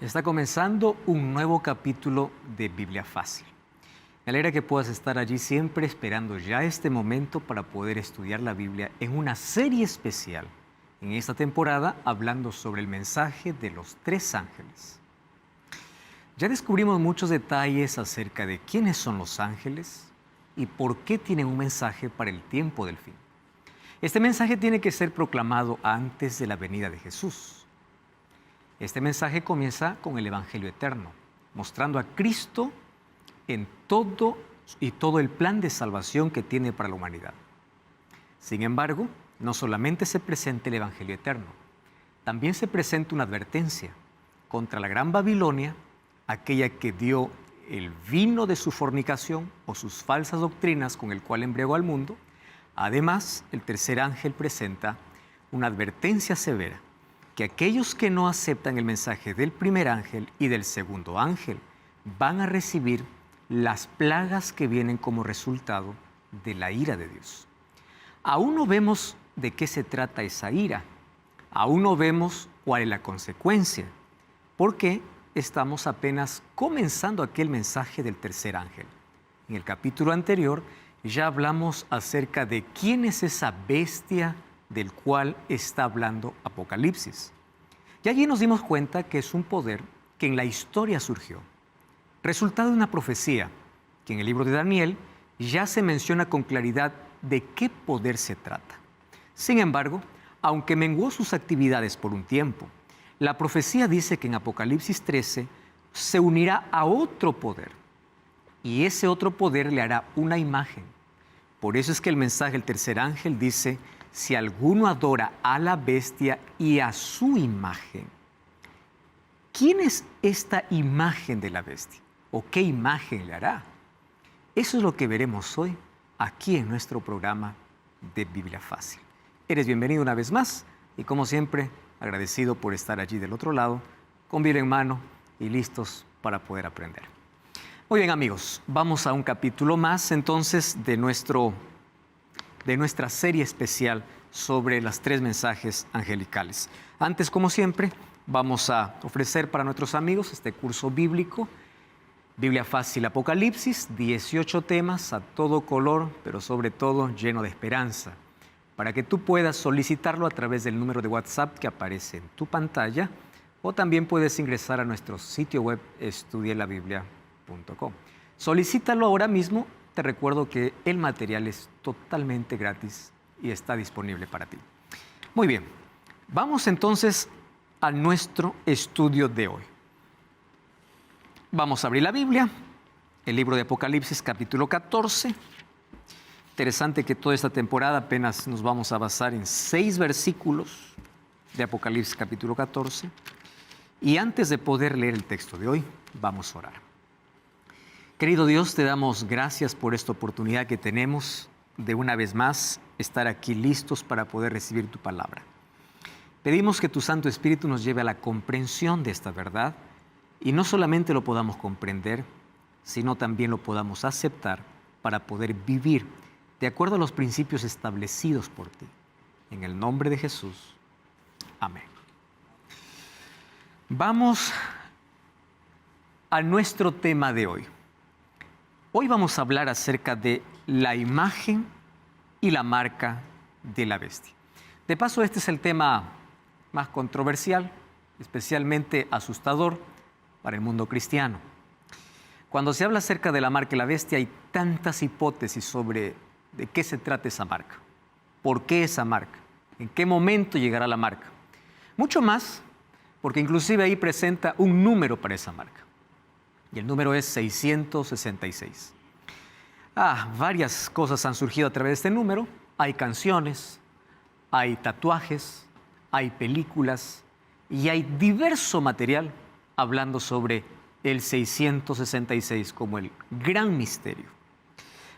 Está comenzando un nuevo capítulo de Biblia Fácil. Me alegra que puedas estar allí siempre esperando ya este momento para poder estudiar la Biblia en una serie especial en esta temporada hablando sobre el mensaje de los tres ángeles. Ya descubrimos muchos detalles acerca de quiénes son los ángeles y por qué tienen un mensaje para el tiempo del fin. Este mensaje tiene que ser proclamado antes de la venida de Jesús. Este mensaje comienza con el Evangelio eterno, mostrando a Cristo en todo el plan de salvación que tiene para la humanidad. Sin embargo, no solamente se presenta el Evangelio eterno, también se presenta una advertencia contra la gran Babilonia, aquella que dio el vino de su fornicación o sus falsas doctrinas con el cual embriagó al mundo. Además, el tercer ángel presenta una advertencia severa, que aquellos que no aceptan el mensaje del primer ángel y del segundo ángel van a recibir las plagas que vienen como resultado de la ira de Dios. Aún no vemos de qué se trata esa ira, aún no vemos cuál es la consecuencia, porque estamos apenas comenzando aquel mensaje del tercer ángel. En el capítulo anterior ya hablamos acerca de quién es esa bestia del cual está hablando Apocalipsis. Y allí nos dimos cuenta que es un poder que en la historia surgió, resultado de una profecía que en el libro de Daniel ya se menciona con claridad de qué poder se trata. Sin embargo, aunque menguó sus actividades por un tiempo, la profecía dice que en Apocalipsis 13 se unirá a otro poder y ese otro poder le hará una imagen. Por eso es que el mensaje del tercer ángel dice: si alguno adora a la bestia y a su imagen. ¿Quién es esta imagen de la bestia? ¿O qué imagen le hará? Eso es lo que veremos hoy aquí en nuestro programa de Biblia Fácil. Eres bienvenido una vez más y como siempre agradecido por estar allí del otro lado, con Biblia en mano y listos para poder aprender. Muy bien, amigos, vamos a un capítulo más entonces de nuestra serie especial sobre los tres mensajes angelicales. Antes, como siempre, vamos a ofrecer para nuestros amigos este curso bíblico, Biblia Fácil Apocalipsis, 18 temas a todo color, pero sobre todo lleno de esperanza, para que tú puedas solicitarlo a través del número de WhatsApp que aparece en tu pantalla, o también puedes ingresar a nuestro sitio web estudielabiblia.com. Solicítalo ahora mismo. Te recuerdo que el material es totalmente gratis y está disponible para ti. Muy bien, vamos entonces a nuestro estudio de hoy. Vamos a abrir la Biblia, el libro de Apocalipsis capítulo 14. Interesante que toda esta temporada apenas nos vamos a basar en 6 versículos de Apocalipsis capítulo 14. Y antes de poder leer el texto de hoy, vamos a orar. Querido Dios, te damos gracias por esta oportunidad que tenemos de una vez más estar aquí listos para poder recibir tu palabra. Pedimos que tu Santo Espíritu nos lleve a la comprensión de esta verdad y no solamente lo podamos comprender, sino también lo podamos aceptar para poder vivir de acuerdo a los principios establecidos por ti. En el nombre de Jesús. Amén. Vamos a nuestro tema de hoy. Hoy vamos a hablar acerca de la imagen y la marca de la bestia. De paso, este es el tema más controversial, especialmente asustador para el mundo cristiano. Cuando se habla acerca de la marca y la bestia, hay tantas hipótesis sobre de qué se trata esa marca, por qué esa marca, en qué momento llegará la marca. Mucho más, porque inclusive ahí presenta un número para esa marca. Y el número es 666. Varias cosas han surgido a través de este número. Hay canciones, hay tatuajes, hay películas y hay diverso material hablando sobre el 666 como el gran misterio.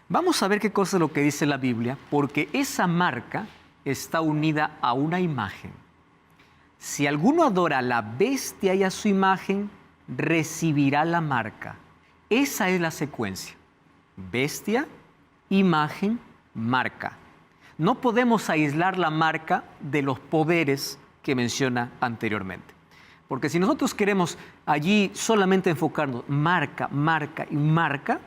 Vamos a ver qué cosa es lo que dice la Biblia, porque esa marca está unida a una imagen. Si alguno adora a la bestia y a su imagen, recibirá la marca. Esa es la secuencia. Bestia, imagen, marca. No podemos aislar la marca de los poderes que menciona anteriormente. Porque si nosotros queremos allí solamente enfocarnos, marca, marca y marca,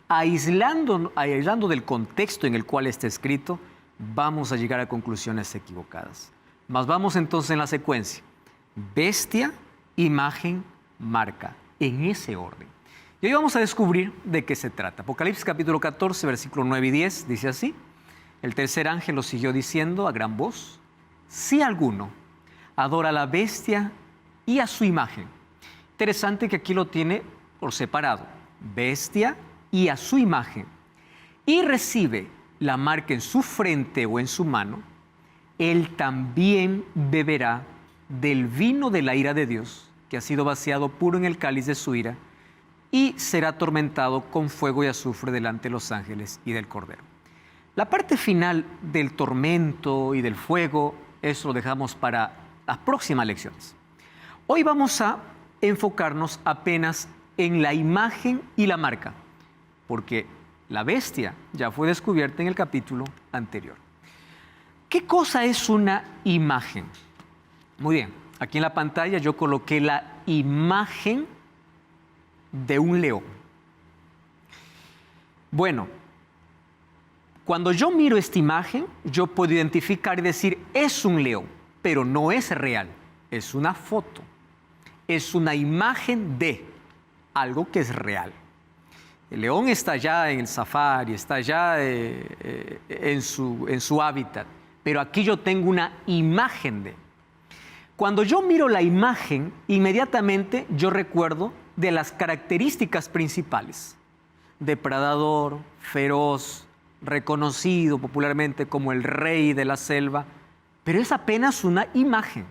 aislando del contexto en el cual está escrito, vamos a llegar a conclusiones equivocadas. Mas vamos entonces en la secuencia. Bestia, imagen, marca, en ese orden. Y hoy vamos a descubrir de qué se trata. Apocalipsis capítulo 14, versículos 9 y 10, dice así. El tercer ángel lo siguió diciendo a gran voz: si alguno adora a la bestia y a su imagen. Interesante que aquí lo tiene por separado. Bestia y a su imagen. Y recibe la marca en su frente o en su mano, él también beberá del vino de la ira de Dios, que ha sido vaciado puro en el cáliz de su ira, y será atormentado con fuego y azufre delante de los ángeles y del Cordero. La parte final del tormento y del fuego, eso lo dejamos para las próximas lecciones. Hoy vamos a enfocarnos apenas en la imagen y la marca, porque la bestia ya fue descubierta en el capítulo anterior. ¿Qué cosa es una imagen? Muy bien, aquí en la pantalla yo coloqué la imagen de un león. Bueno, cuando yo miro esta imagen, yo puedo identificar y decir, es un león, pero no es real, es una foto, es una imagen de algo que es real. El león está allá en el safari, está allá en su hábitat, pero aquí yo tengo una imagen de. Cuando yo miro la imagen, inmediatamente yo recuerdo de las características principales. Depredador, feroz, reconocido popularmente como el rey de la selva, pero es apenas una imagen,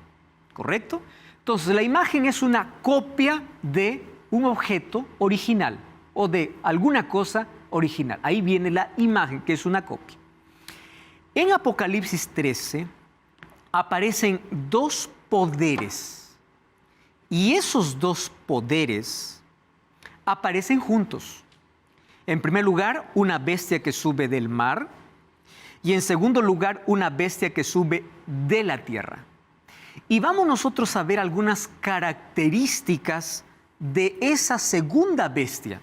¿correcto? Entonces, la imagen es una copia de un objeto original o de alguna cosa original. Ahí viene la imagen, que es una copia. En Apocalipsis 13 aparecen dos poderes y esos dos poderes aparecen juntos. En primer lugar, una bestia que sube del mar y en segundo lugar, una bestia que sube de la tierra. Y vamos nosotros a ver algunas características de esa segunda bestia.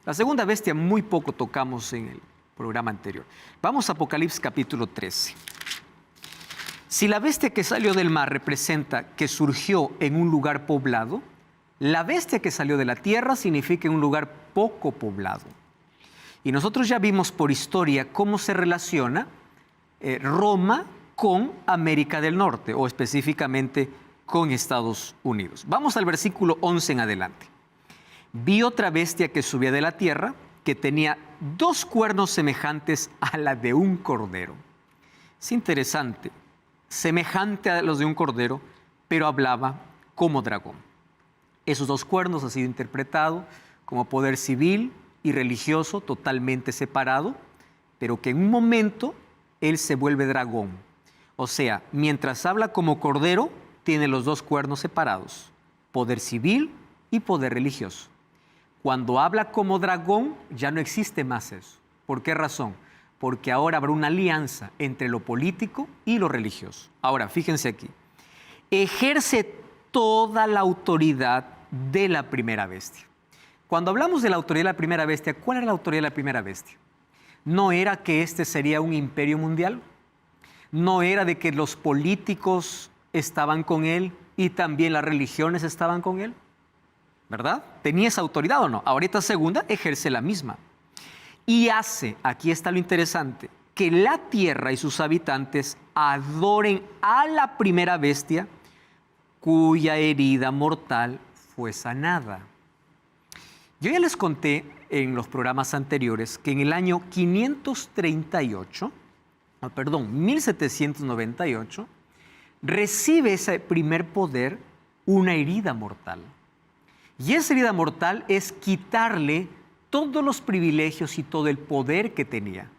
La segunda bestia muy poco tocamos en el programa anterior. Vamos a Apocalipsis capítulo 13. Si la bestia que salió del mar representa que surgió en un lugar poblado, la bestia que salió de la tierra significa en un lugar poco poblado. Y nosotros ya vimos por historia cómo se relaciona Roma con América del Norte, o específicamente con Estados Unidos. Vamos al versículo 11 en adelante. Vi otra bestia que subía de la tierra, que tenía dos cuernos semejantes a la de un cordero. Es interesante, semejante a los de un cordero, pero hablaba como dragón. Esos dos cuernos han sido interpretados como poder civil y religioso totalmente separado, pero que en un momento él se vuelve dragón. O sea, mientras habla como cordero, tiene los dos cuernos separados, poder civil y poder religioso. Cuando habla como dragón, ya no existe más eso. ¿Por qué razón? Porque ahora habrá una alianza entre lo político y lo religioso. Ahora, fíjense aquí. Ejerce toda la autoridad de la primera bestia. Cuando hablamos de la autoridad de la primera bestia, ¿cuál era la autoridad de la primera bestia? ¿No era que este sería un imperio mundial? ¿No era de que los políticos estaban con él y también las religiones estaban con él? ¿Verdad? ¿Tenía esa autoridad o no? Ahorita segunda ejerce la misma. Y hace, aquí está lo interesante, que la tierra y sus habitantes adoren a la primera bestia cuya herida mortal fue sanada. Yo ya les conté en los programas anteriores que en el año 1798, recibe ese primer poder una herida mortal. Y esa herida mortal es quitarle todos los privilegios y todo el poder que tenía.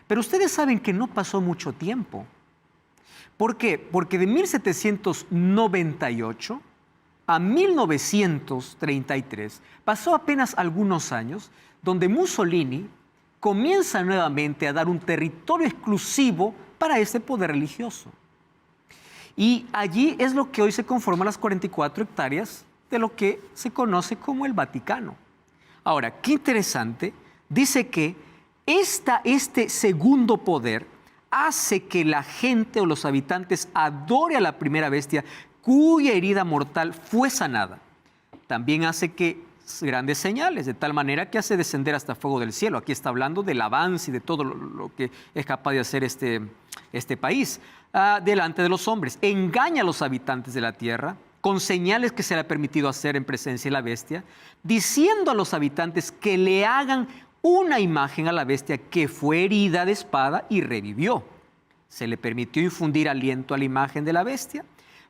Pero ustedes saben que no pasó mucho tiempo. ¿Por qué? Porque de 1798 a 1933 pasó apenas algunos años donde Mussolini comienza nuevamente a dar un territorio exclusivo para ese poder religioso. Y allí es lo que hoy se conforma las 44 hectáreas de lo que se conoce como el Vaticano. Ahora, qué interesante, dice que este segundo poder hace que la gente o los habitantes adore a la primera bestia cuya herida mortal fue sanada. También hace que grandes señales, de tal manera que hace descender hasta fuego del cielo. Aquí está hablando del avance y de todo lo que es capaz de hacer este país delante de los hombres. Engaña a los habitantes de la tierra con señales que se le ha permitido hacer en presencia de la bestia, diciendo a los habitantes que le hagan una imagen a la bestia que fue herida de espada y revivió. Se le permitió infundir aliento a la imagen de la bestia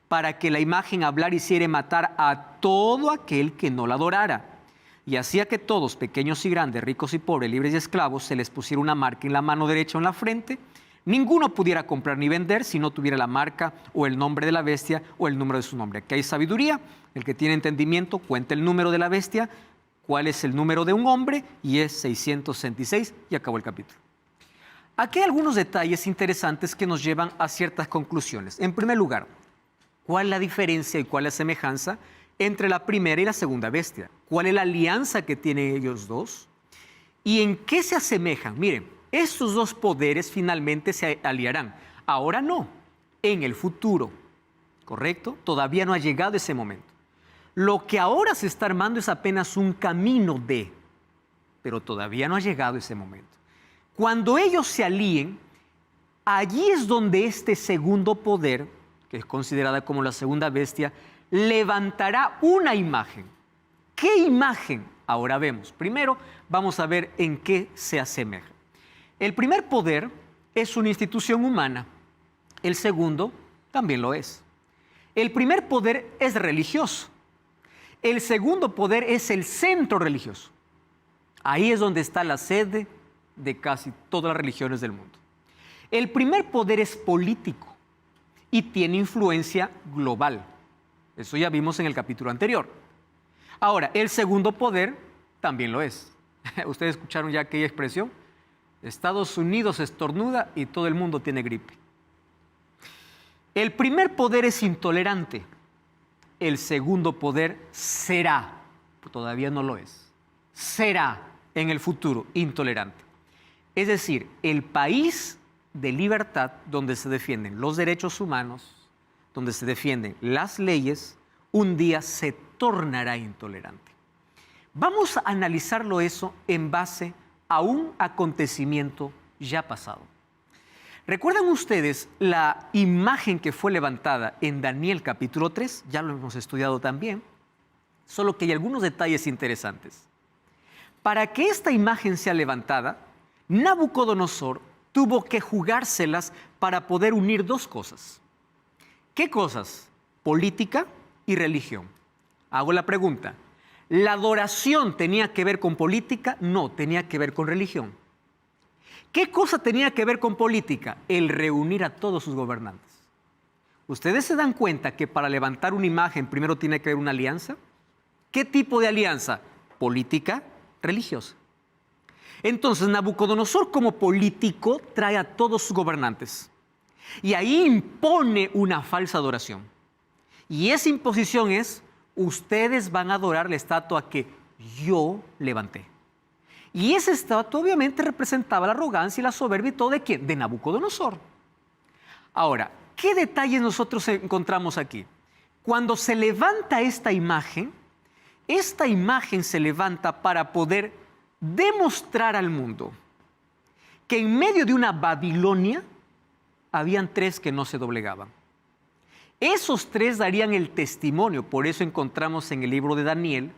para que la imagen hablara y hiciera matar a todo aquel que no la adorara. Y hacía que todos, pequeños y grandes, ricos y pobres, libres y esclavos, se les pusiera una marca en la mano derecha o en la frente. Ninguno pudiera comprar ni vender si no tuviera la marca o el nombre de la bestia o el número de su nombre. Aquí hay sabiduría. El que tiene entendimiento cuenta el número de la bestia, cuál es el número de un hombre, y es 666, y acabó el capítulo. Aquí hay algunos detalles interesantes que nos llevan a ciertas conclusiones. En primer lugar, ¿cuál es la diferencia y cuál es la semejanza entre la primera y la segunda bestia? ¿Cuál es la alianza que tienen ellos dos? ¿Y en qué se asemejan? Miren, estos dos poderes finalmente se aliarán. Ahora no, en el futuro, ¿correcto? Todavía no ha llegado ese momento. Lo que ahora se está armando es apenas un camino pero todavía no ha llegado ese momento. Cuando ellos se alíen, allí es donde este segundo poder, que es considerada como la segunda bestia, levantará una imagen. ¿Qué imagen? Ahora vemos. Primero vamos a ver en qué se asemeja. El primer poder es una institución humana. El segundo también lo es. El primer poder es religioso. El segundo poder es el centro religioso. Ahí es donde está la sede de casi todas las religiones del mundo. El primer poder es político y tiene influencia global. Eso ya vimos en el capítulo anterior. Ahora, el segundo poder también lo es. ¿Ustedes escucharon ya aquella expresión? Estados Unidos estornuda y todo el mundo tiene gripe. El primer poder es intolerante. El segundo poder será, todavía no lo es, será en el futuro intolerante. Es decir, el país de libertad donde se defienden los derechos humanos, donde se defienden las leyes, un día se tornará intolerante. Vamos a analizarlo eso en base a un acontecimiento ya pasado. ¿Recuerdan ustedes la imagen que fue levantada en Daniel capítulo 3? Ya lo hemos estudiado también, solo que hay algunos detalles interesantes. Para que esta imagen sea levantada, Nabucodonosor tuvo que jugárselas para poder unir dos cosas. ¿Qué cosas? Política y religión. Hago la pregunta, ¿la adoración tenía que ver con política? No, tenía que ver con religión. ¿Qué cosa tenía que ver con política? El reunir a todos sus gobernantes. ¿Ustedes se dan cuenta que para levantar una imagen primero tiene que haber una alianza? ¿Qué tipo de alianza? Política, religiosa. Entonces Nabucodonosor como político trae a todos sus gobernantes y ahí impone una falsa adoración. Y esa imposición es, ustedes van a adorar la estatua que yo levanté. Y esa estatua obviamente representaba la arrogancia y la soberbia y todo de ¿quién? De Nabucodonosor. Ahora, ¿qué detalles nosotros encontramos aquí? Cuando se levanta esta imagen se levanta para poder demostrar al mundo que en medio de una Babilonia habían tres que no se doblegaban. Esos tres darían el testimonio, por eso encontramos en el libro de Daniel.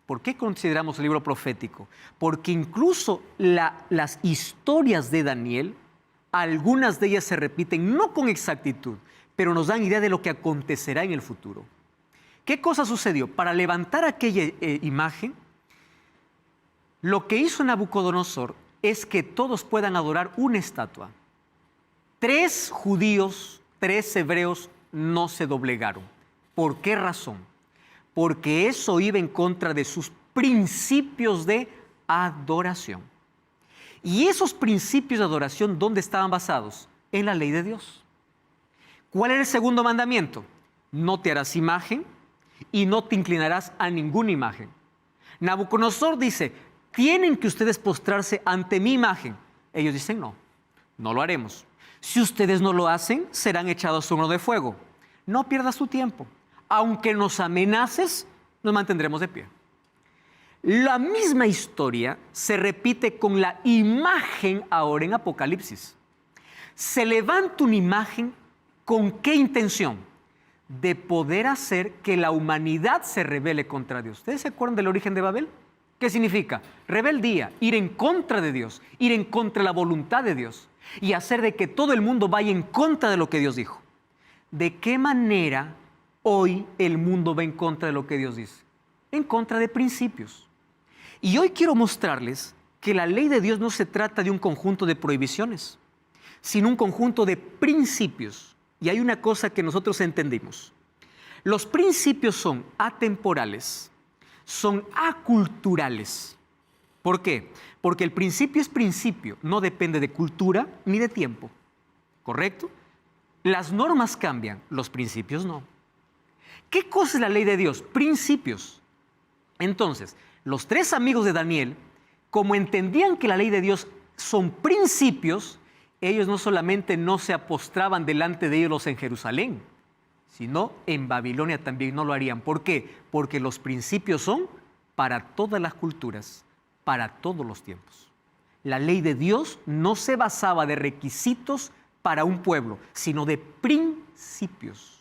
¿Por qué consideramos el libro profético? Porque incluso las historias de Daniel, algunas de ellas se repiten no con exactitud, pero nos dan idea de lo que acontecerá en el futuro. ¿Qué cosa sucedió? Para levantar aquella imagen, lo que hizo Nabucodonosor es que todos puedan adorar una estatua. 3 judíos, 3 hebreos no se doblegaron. ¿Por qué razón? Porque eso iba en contra de sus principios de adoración. Y esos principios de adoración, ¿dónde estaban basados? En la ley de Dios. ¿Cuál era el segundo mandamiento? No te harás imagen y no te inclinarás a ninguna imagen. Nabucodonosor dice, tienen que ustedes postrarse ante mi imagen. Ellos dicen, no, no lo haremos. Si ustedes no lo hacen, serán echados a un horno de fuego. No pierdas tu tiempo. Aunque nos amenaces, nos mantendremos de pie. La misma historia se repite con la imagen ahora en Apocalipsis. Se levanta una imagen, ¿con qué intención? De poder hacer que la humanidad se rebele contra Dios. ¿Ustedes se acuerdan del origen de Babel? ¿Qué significa? Rebeldía, ir en contra de Dios, ir en contra de la voluntad de Dios y hacer de que todo el mundo vaya en contra de lo que Dios dijo. ¿De qué manera hoy el mundo va en contra de lo que Dios dice? En contra de principios. Y hoy quiero mostrarles que la ley de Dios no se trata de un conjunto de prohibiciones, sino un conjunto de principios. Y hay una cosa que nosotros entendimos. Los principios son atemporales, son aculturales. ¿Por qué? Porque el principio es principio, no depende de cultura ni de tiempo. ¿Correcto? Las normas cambian, los principios no. ¿Qué cosa es la ley de Dios? Principios. Entonces, los tres amigos de Daniel, como entendían que la ley de Dios son principios, ellos no solamente no se postraban delante de ellos en Jerusalén, sino en Babilonia también no lo harían. ¿Por qué? Porque los principios son para todas las culturas, para todos los tiempos. La ley de Dios no se basaba de requisitos para un pueblo, sino de principios.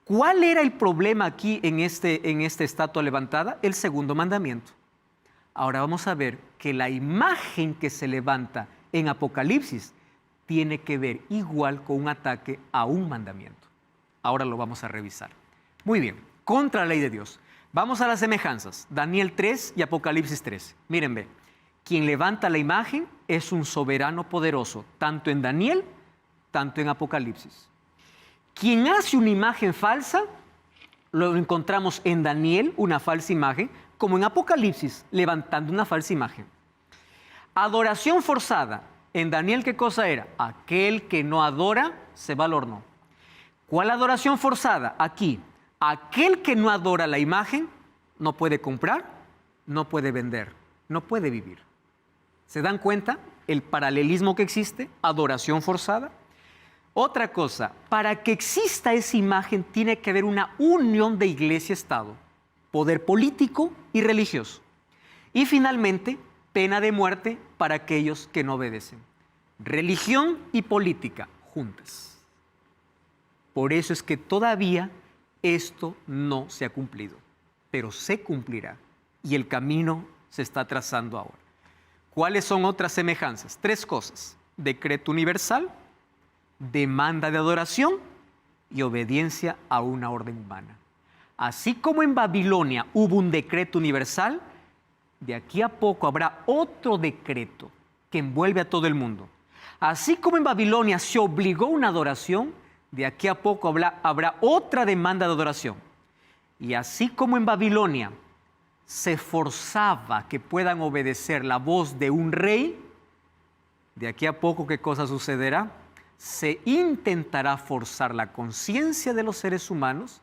¿Cuál era el problema aquí en esta estatua levantada? El segundo mandamiento. Ahora vamos a ver que la imagen que se levanta en Apocalipsis tiene que ver igual con un ataque a un mandamiento. Ahora lo vamos a revisar. Muy bien, contra la ley de Dios. Vamos a las semejanzas. Daniel 3 y Apocalipsis 3. Miren, ve. Quien levanta la imagen es un soberano poderoso, tanto en Daniel, tanto en Apocalipsis. Quien hace una imagen falsa, lo encontramos en Daniel, una falsa imagen, como en Apocalipsis, levantando una falsa imagen. Adoración forzada. En Daniel, ¿qué cosa era? Aquel que no adora se va al horno. ¿Cuál adoración forzada? Aquí. Aquel que no adora la imagen no puede comprar, no puede vender, no puede vivir. ¿Se dan cuenta el paralelismo que existe? Adoración forzada. Otra cosa, para que exista esa imagen tiene que haber una unión de iglesia-estado, poder político y religioso. Y finalmente, pena de muerte para aquellos que no obedecen. Religión y política juntas. Por eso es que todavía esto no se ha cumplido, pero se cumplirá y el camino se está trazando ahora. ¿Cuáles son otras semejanzas? Tres cosas: decreto universal, demanda de adoración y obediencia a una orden humana. Así como en Babilonia hubo un decreto universal, de aquí a poco habrá otro decreto que envuelve a todo el mundo. Así como en Babilonia se obligó una adoración, de aquí a poco habrá otra demanda de adoración. Y así como en Babilonia se forzaba que puedan obedecer la voz de un rey, de aquí a poco, ¿qué cosa sucederá? Se intentará forzar la conciencia de los seres humanos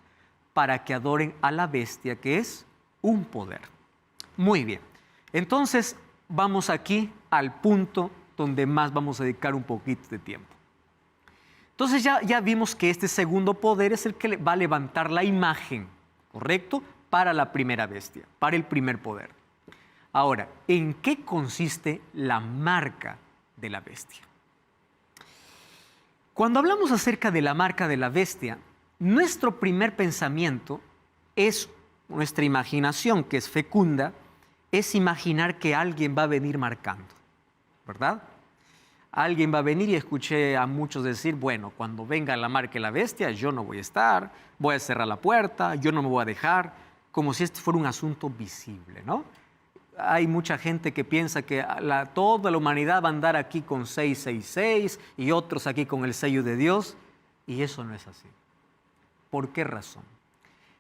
para que adoren a la bestia, que es un poder. Muy bien. Entonces, vamos aquí al punto donde más vamos a dedicar un poquito de tiempo. Entonces ya vimos que este segundo poder es el que va a levantar la imagen, ¿correcto? Para la primera bestia, para el primer poder. Ahora, ¿en qué consiste la marca de la bestia? Cuando hablamos acerca de la marca de la bestia, nuestro primer pensamiento es, nuestra imaginación, que es fecunda, es imaginar que alguien va a venir marcando, ¿verdad? Alguien va a venir y escuché a muchos decir, bueno, cuando venga la marca de la bestia, yo no voy a estar, voy a cerrar la puerta, yo no me voy a dejar, como si este fuera un asunto visible, ¿no? Hay mucha gente que piensa que toda la humanidad va a andar aquí con 666 y otros aquí con el sello de Dios, y eso no es así. ¿Por qué razón?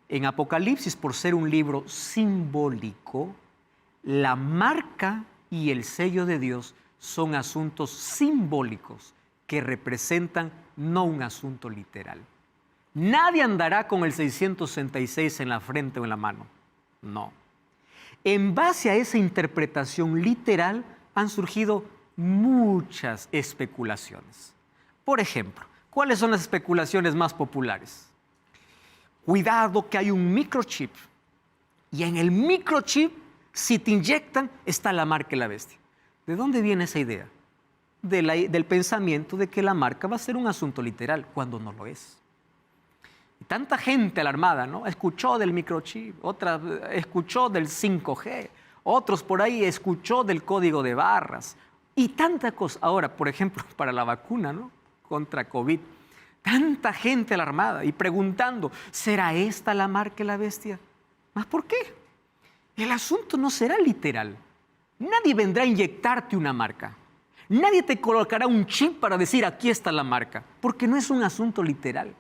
En Apocalipsis, por ser un libro simbólico, la marca y el sello de Dios son asuntos simbólicos que representan no un asunto literal. Nadie andará con el 666 en la frente o en la mano. No. En base a esa interpretación literal han surgido muchas especulaciones. Por ejemplo, ¿cuáles son las especulaciones más populares? Cuidado que hay un microchip y en el microchip, si te inyectan, está la marca de la bestia. ¿De dónde viene esa idea? Del pensamiento de que la marca va a ser un asunto literal, cuando no lo es. Y tanta gente alarmada, ¿no? Escuchó del microchip, otra escuchó del 5G, otros por ahí escuchó del código de barras y tanta cosa. Ahora, por ejemplo, para la vacuna, ¿no? Contra COVID, tanta gente alarmada y preguntando, ¿será esta la marca de la bestia? ¿Más por qué? El asunto no será literal. Nadie vendrá a inyectarte una marca. Nadie te colocará un chip para decir, aquí está la marca, porque no es un asunto literal.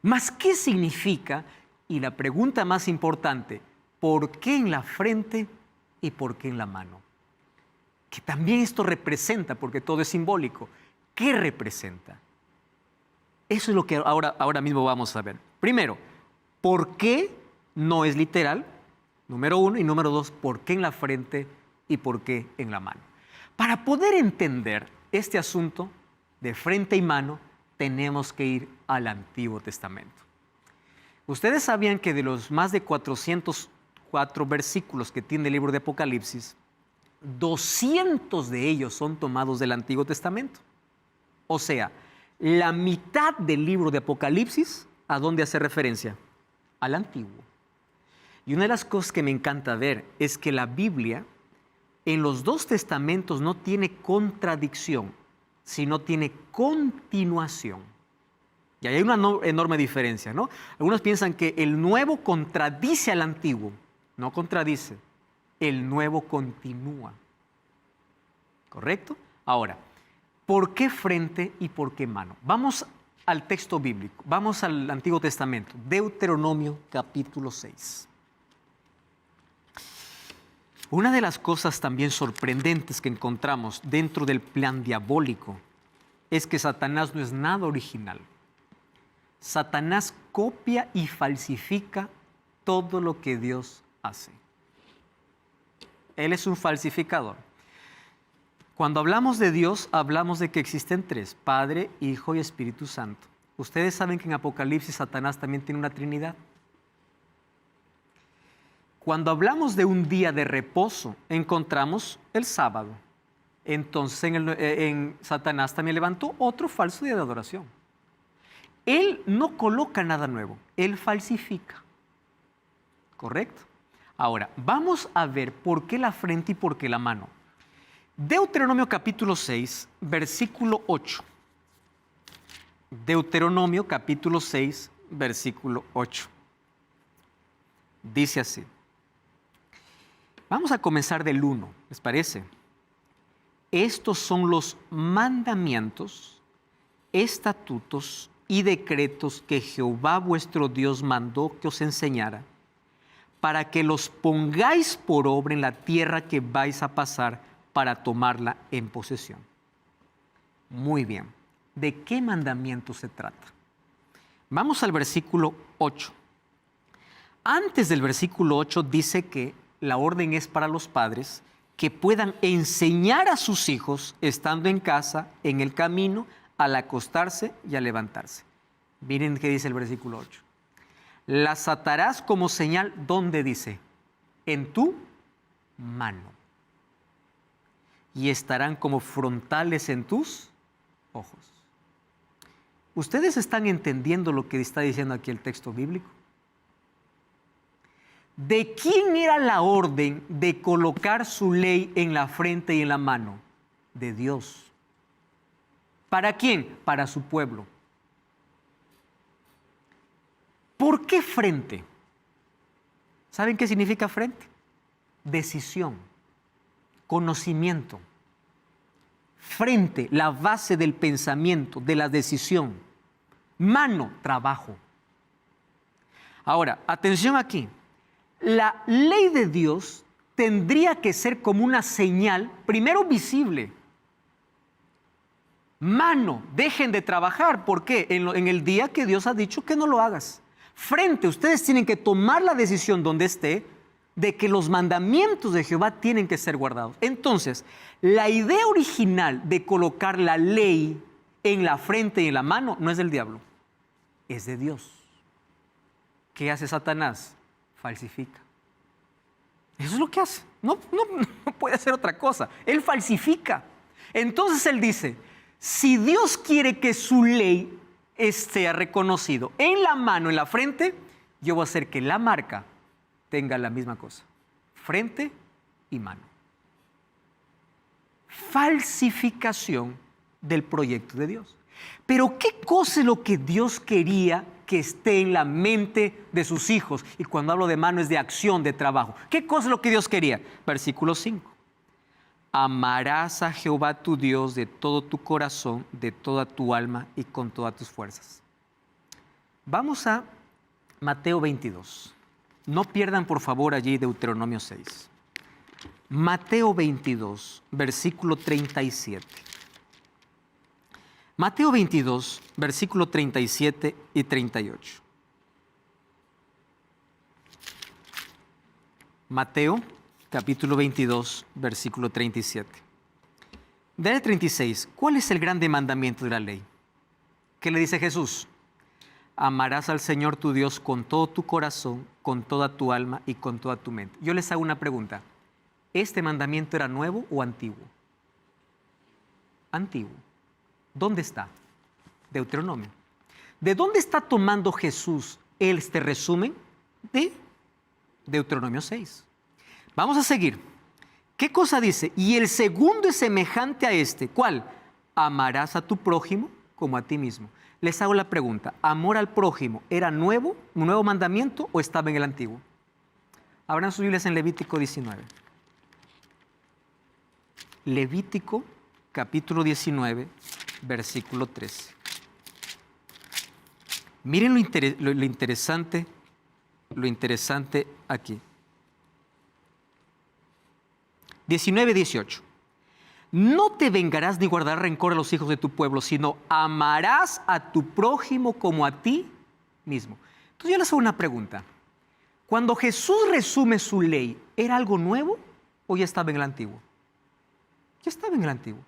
¿Mas qué significa? Y la pregunta más importante, ¿por qué en la frente y por qué en la mano? Que también esto representa, porque todo es simbólico. ¿Qué representa? Eso es lo que ahora mismo vamos a ver. Primero, ¿por qué no es literal? Número uno. Y número dos, ¿por qué en la frente y por qué en la mano? Para poder entender este asunto de frente y mano, tenemos que ir al Antiguo Testamento. Ustedes sabían que de los más de 404 versículos que tiene el libro de Apocalipsis, 200 de ellos son tomados del Antiguo Testamento. O sea, la mitad del libro de Apocalipsis, ¿a dónde hace referencia? Al Antiguo. Y una de las cosas que me encanta ver es que la Biblia en los dos testamentos no tiene contradicción, sino tiene continuación. Y ahí hay una enorme diferencia, ¿no? Algunos piensan que el nuevo contradice al antiguo. No contradice, el nuevo continúa. ¿Correcto? Ahora, ¿por qué frente y por qué mano? Vamos al texto bíblico, vamos al Antiguo Testamento, Deuteronomio capítulo 6. Una de las cosas también sorprendentes que encontramos dentro del plan diabólico es que Satanás no es nada original. Satanás copia y falsifica todo lo que Dios hace. Él es un falsificador. Cuando hablamos de Dios, hablamos de que existen tres: Padre, Hijo y Espíritu Santo. Ustedes saben que en Apocalipsis Satanás también tiene una trinidad. Cuando hablamos de un día de reposo, encontramos el sábado. Entonces en Satanás también levantó otro falso día de adoración. Él no coloca nada nuevo, él falsifica. ¿Correcto? Ahora, vamos a ver por qué la frente y por qué la mano. Deuteronomio capítulo 6, versículo 8. Deuteronomio capítulo 6, versículo 8. Dice así. Vamos a comenzar del 1, ¿les parece? Estos son los mandamientos, estatutos y decretos que Jehová vuestro Dios mandó que os enseñara, para que los pongáis por obra en la tierra que vais a pasar para tomarla en posesión. Muy bien. ¿De qué mandamiento se trata? Vamos al versículo 8. Antes del versículo 8 dice que la orden es para los padres que puedan enseñar a sus hijos estando en casa, en el camino, al acostarse y al levantarse. Miren qué dice el versículo 8. Las atarás como señal, ¿dónde dice? En tu mano. Y estarán como frontales en tus ojos. ¿Ustedes están entendiendo lo que está diciendo aquí el texto bíblico? ¿De quién era la orden de colocar su ley en la frente y en la mano? De Dios. ¿Para quién? Para su pueblo. ¿Por qué frente? ¿Saben qué significa frente? Decisión, conocimiento. Frente, la base del pensamiento, de la decisión. Mano, trabajo. Ahora, atención aquí. La ley de Dios tendría que ser como una señal, primero visible. Mano, dejen de trabajar. ¿Por qué? En el día que Dios ha dicho que no lo hagas. Frente, ustedes tienen que tomar la decisión donde esté de que los mandamientos de Jehová tienen que ser guardados. Entonces, la idea original de colocar la ley en la frente y en la mano no es del diablo, es de Dios. ¿Qué hace Satanás? Falsifica. Eso es lo que hace. No puede hacer otra cosa. Él falsifica. Entonces él dice, si Dios quiere que su ley esté reconocido en la mano, en la frente, yo voy a hacer que la marca tenga la misma cosa. Frente y mano. Falsificación del proyecto de Dios. Pero ¿qué cosa es lo que Dios quería que esté en la mente de sus hijos? Y cuando hablo de mano es de acción, de trabajo. ¿Qué cosa es lo que Dios quería? Versículo 5. Amarás a Jehová tu Dios de todo tu corazón, de toda tu alma y con todas tus fuerzas. Vamos a Mateo 22. No pierdan por favor allí Deuteronomio 6. Mateo 22, versículo 37. Mateo 22, versículo 37 y 38. Mateo, capítulo 22, versículo 37. Del 36, ¿cuál es el grande mandamiento de la ley? ¿Qué le dice Jesús? Amarás al Señor tu Dios con todo tu corazón, con toda tu alma y con toda tu mente. Yo les hago una pregunta. ¿Este mandamiento era nuevo o antiguo? Antiguo. ¿Dónde está? Deuteronomio. ¿De dónde está tomando Jesús este resumen? De Deuteronomio 6. Vamos a seguir. ¿Qué cosa dice? Y el segundo es semejante a este. ¿Cuál? Amarás a tu prójimo como a ti mismo. Les hago la pregunta. ¿Amor al prójimo era nuevo, un nuevo mandamiento o estaba en el antiguo? Abran sus Biblias en Levítico 19. Levítico capítulo 19, versículo 13. Miren lo interesante aquí. 19, 18. No te vengarás ni guardarás rencor a los hijos de tu pueblo, sino amarás a tu prójimo como a ti mismo. Entonces yo les hago una pregunta. Cuando Jesús resume su ley, ¿era algo nuevo o ya estaba en el antiguo? Ya estaba en el antiguo.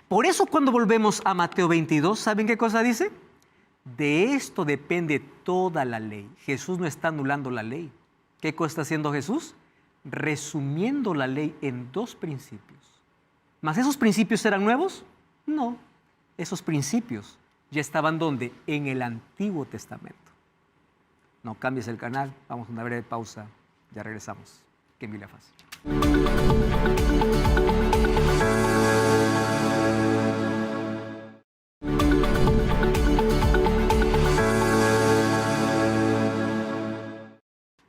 Por eso cuando volvemos a Mateo 22, ¿saben qué cosa dice? De esto depende toda la ley. Jesús no está anulando la ley. ¿Qué cosa está haciendo Jesús? Resumiendo la ley en dos principios. ¿Mas esos principios eran nuevos? No. Esos principios ya estaban ¿dónde? En el Antiguo Testamento. No cambies el canal. Vamos a una breve pausa. Ya regresamos. Que en Biblia Fácil.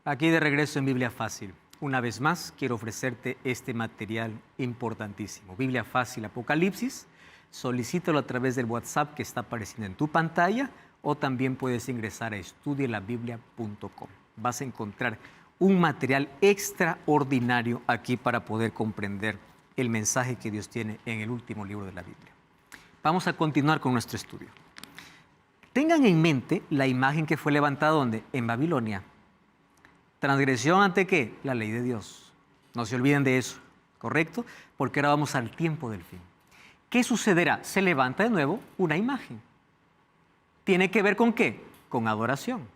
Aquí de regreso en Biblia Fácil. Una vez más, quiero ofrecerte este material importantísimo. Biblia Fácil Apocalipsis. Solicítalo a través del WhatsApp que está apareciendo en tu pantalla o también puedes ingresar a estudielabiblia.com. Vas a encontrar un material extraordinario aquí para poder comprender el mensaje que Dios tiene en el último libro de la Biblia. Vamos a continuar con nuestro estudio. Tengan en mente la imagen que fue levantada ¿dónde? En Babilonia. ¿Transgresión ante qué? La ley de Dios. No se olviden de eso, ¿correcto? Porque ahora vamos al tiempo del fin. ¿Qué sucederá? Se levanta de nuevo una imagen. ¿Tiene que ver con qué? Con adoración.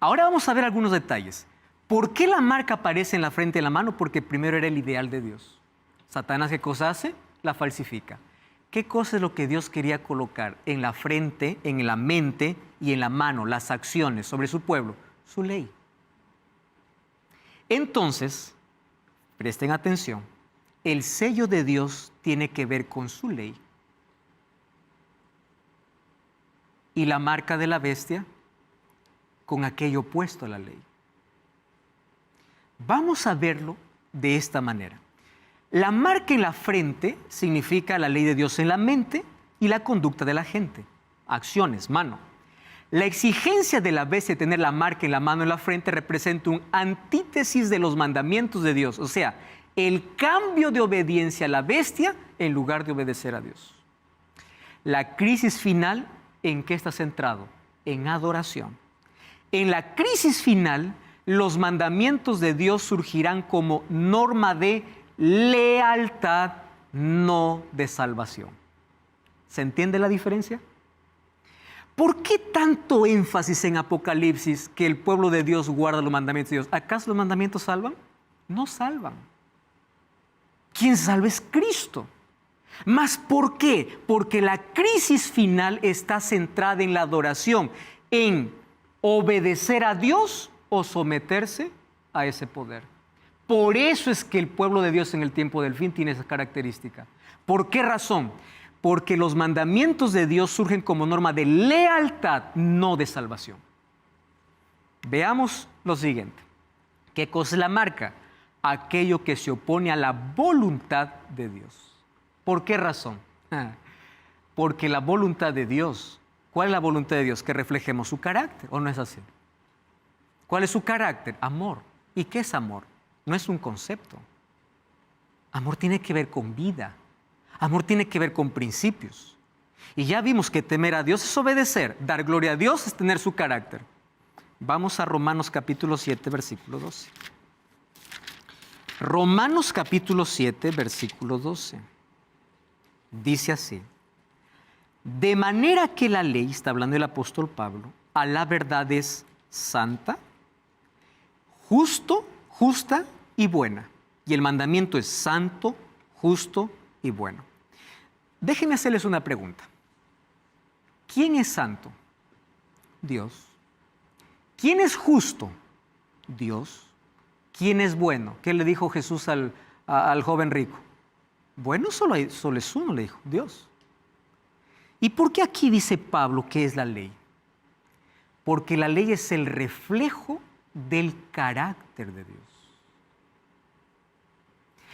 Ahora vamos a ver algunos detalles. ¿Por qué la marca aparece en la frente y en la mano? Porque primero era el ideal de Dios. Satanás, ¿qué cosa hace? La falsifica. ¿Qué cosa es lo que Dios quería colocar en la frente, en la mente y en la mano, las acciones sobre su pueblo? Su ley. Entonces, presten atención, el sello de Dios tiene que ver con su ley y la marca de la bestia con aquello opuesto a la ley. Vamos a verlo de esta manera. La marca en la frente significa la ley de Dios en la mente y la conducta de la gente, acciones, mano. La exigencia de la bestia de tener la marca en la mano en la frente representa un antítesis de los mandamientos de Dios. O sea, el cambio de obediencia a la bestia en lugar de obedecer a Dios. La crisis final, ¿en qué está centrado? En adoración. En la crisis final, los mandamientos de Dios surgirán como norma de lealtad, no de salvación. ¿Se entiende la diferencia? ¿Por qué tanto énfasis en Apocalipsis que el pueblo de Dios guarda los mandamientos de Dios? ¿Acaso los mandamientos salvan? No salvan. Quien salva es Cristo. ¿Mas por qué? Porque la crisis final está centrada en la adoración, en obedecer a Dios o someterse a ese poder. Por eso es que el pueblo de Dios en el tiempo del fin tiene esa característica. ¿Por qué razón? Porque los mandamientos de Dios surgen como norma de lealtad, no de salvación. Veamos lo siguiente. ¿Qué cosa es la marca? Aquello que se opone a la voluntad de Dios. ¿Por qué razón? Porque la voluntad de Dios, ¿cuál es la voluntad de Dios? Que reflejemos su carácter, ¿o no es así? ¿Cuál es su carácter? Amor. ¿Y qué es amor? No es un concepto. Amor tiene que ver con vida. Amor tiene que ver con principios. Y ya vimos que temer a Dios es obedecer. Dar gloria a Dios es tener su carácter. Vamos a Romanos capítulo 7, versículo 12. Romanos capítulo 7, versículo 12. Dice así: de manera que la ley, está hablando el apóstol Pablo, a la verdad es santa, justa y buena. Y el mandamiento es santo, justo y bueno. Déjenme hacerles una pregunta. ¿Quién es santo? Dios. ¿Quién es justo? Dios. ¿Quién es bueno? ¿Qué le dijo Jesús al joven rico? Bueno, solo es uno, le dijo, Dios. ¿Y por qué aquí dice Pablo que es la ley? Porque la ley es el reflejo del carácter de Dios.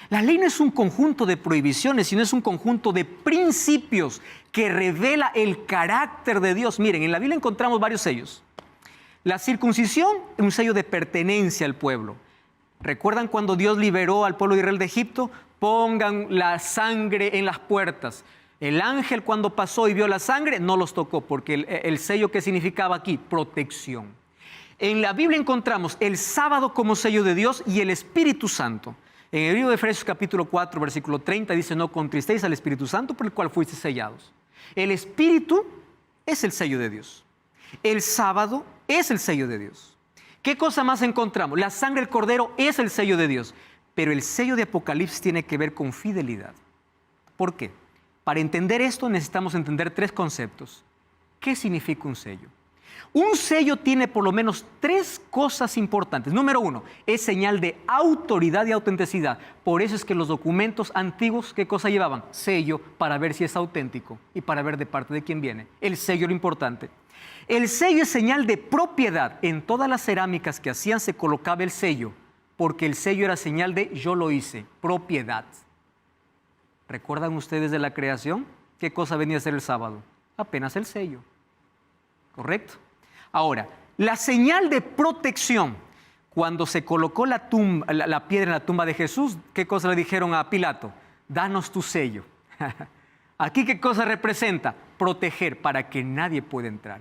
La ley no es un conjunto de prohibiciones, sino es un conjunto de principios que revela el carácter de Dios. Miren, en la Biblia encontramos varios sellos. La circuncisión es un sello de pertenencia al pueblo. ¿Recuerdan cuando Dios liberó al pueblo de Israel de Egipto? Pongan la sangre en las puertas. El ángel cuando pasó y vio la sangre no los tocó, porque el sello que significaba aquí, protección. En la Biblia encontramos el sábado como sello de Dios y el Espíritu Santo. En el libro de Efesios capítulo 4, versículo 30 dice: no contristéis al Espíritu Santo por el cual fuisteis sellados. El Espíritu es el sello de Dios. El sábado es el sello de Dios. ¿Qué cosa más encontramos? La sangre del Cordero es el sello de Dios. Pero el sello de Apocalipsis tiene que ver con fidelidad. ¿Por qué? Para entender esto necesitamos entender tres conceptos. ¿Qué significa un sello? Un sello tiene por lo menos tres cosas importantes. Número uno, es señal de autoridad y autenticidad. Por eso es que los documentos antiguos, ¿qué cosa llevaban? Sello, para ver si es auténtico y para ver de parte de quién viene. El sello es lo importante. El sello es señal de propiedad. En todas las cerámicas que hacían se colocaba el sello, porque el sello era señal de yo lo hice, propiedad. ¿Recuerdan ustedes de la creación? ¿Qué cosa venía a ser el sábado? Apenas el sello. ¿Correcto? Ahora, la señal de protección. Cuando se colocó la piedra en la tumba de Jesús, ¿qué cosa le dijeron a Pilato? Danos tu sello. Aquí, ¿qué cosa representa? Proteger, para que nadie pueda entrar.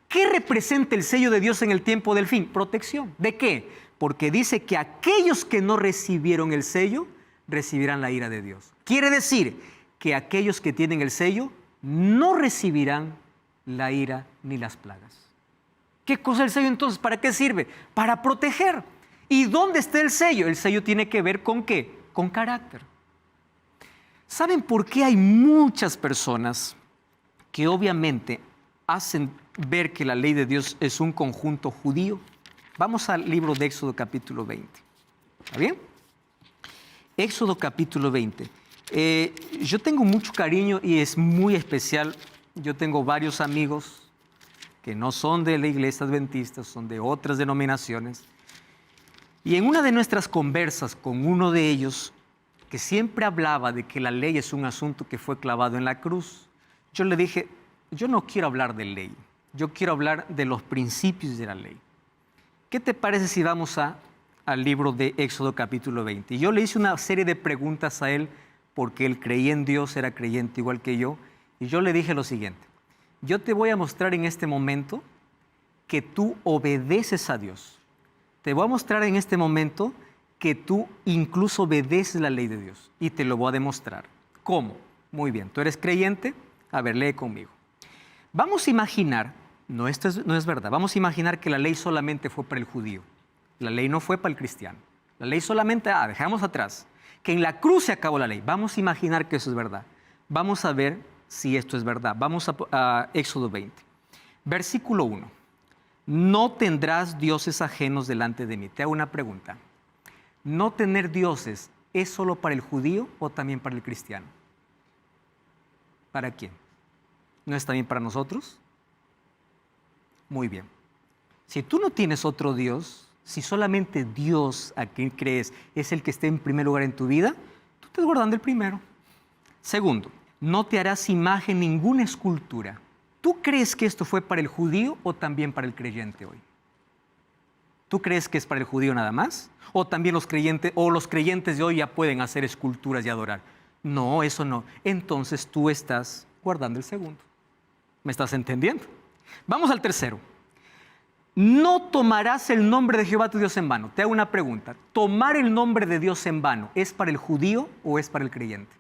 ¿Qué representa el sello de Dios en el tiempo del fin? Protección. ¿De qué? Porque dice que aquellos que no recibieron el sello, recibirán la ira de Dios. Quiere decir que aquellos que tienen el sello no recibirán la ira ni las plagas. ¿Qué cosa es el sello entonces? ¿Para qué sirve? Para proteger. ¿Y dónde está el sello? El sello tiene que ver con ¿qué? Con carácter. ¿Saben por qué hay muchas personas que obviamente hacen ver que la ley de Dios es un conjunto judío? Vamos al libro de Éxodo capítulo 20. ¿Está bien? Éxodo capítulo 20. Yo tengo mucho cariño y es muy especial. Yo tengo varios amigos que no son de la iglesia adventista, son de otras denominaciones. Y en una de nuestras conversas con uno de ellos, que siempre hablaba de que la ley es un asunto que fue clavado en la cruz, yo le dije, yo no quiero hablar de ley, yo quiero hablar de los principios de la ley. ¿Qué te parece si vamos a al libro de Éxodo capítulo 20. Y yo le hice una serie de preguntas a él porque él creía en Dios, era creyente igual que yo. Y yo le dije lo siguiente: yo te voy a mostrar en este momento que tú obedeces a Dios. Te voy a mostrar en este momento que tú incluso obedeces la ley de Dios. Y te lo voy a demostrar. ¿Cómo? Muy bien, ¿tú eres creyente? A ver, lee conmigo. Vamos a imaginar, no, esto no es verdad, vamos a imaginar que la ley solamente fue para el judío. La ley no fue para el cristiano. La ley solamente, dejamos atrás, que en la cruz se acabó la ley. Vamos a imaginar que eso es verdad. Vamos a ver si esto es verdad. Vamos a Éxodo 20. Versículo 1. No tendrás dioses ajenos delante de mí. Te hago una pregunta. ¿No tener dioses es solo para el judío o también para el cristiano? ¿Para quién? ¿No es también para nosotros? Muy bien. Si tú no tienes otro Dios, si solamente Dios a quien crees es el que esté en primer lugar en tu vida, tú estás guardando el primero. Segundo, no te harás imagen ninguna escultura. ¿Tú crees que esto fue para el judío o también para el creyente hoy? ¿Tú crees que es para el judío nada más? ¿O también los creyentes de hoy ya pueden hacer esculturas y adorar? No, eso no. Entonces tú estás guardando el segundo. ¿Me estás entendiendo? Vamos al tercero. No tomarás el nombre de Jehová tu Dios en vano. Te hago una pregunta. ¿Tomar el nombre de Dios en vano es para el judío o es para el creyente?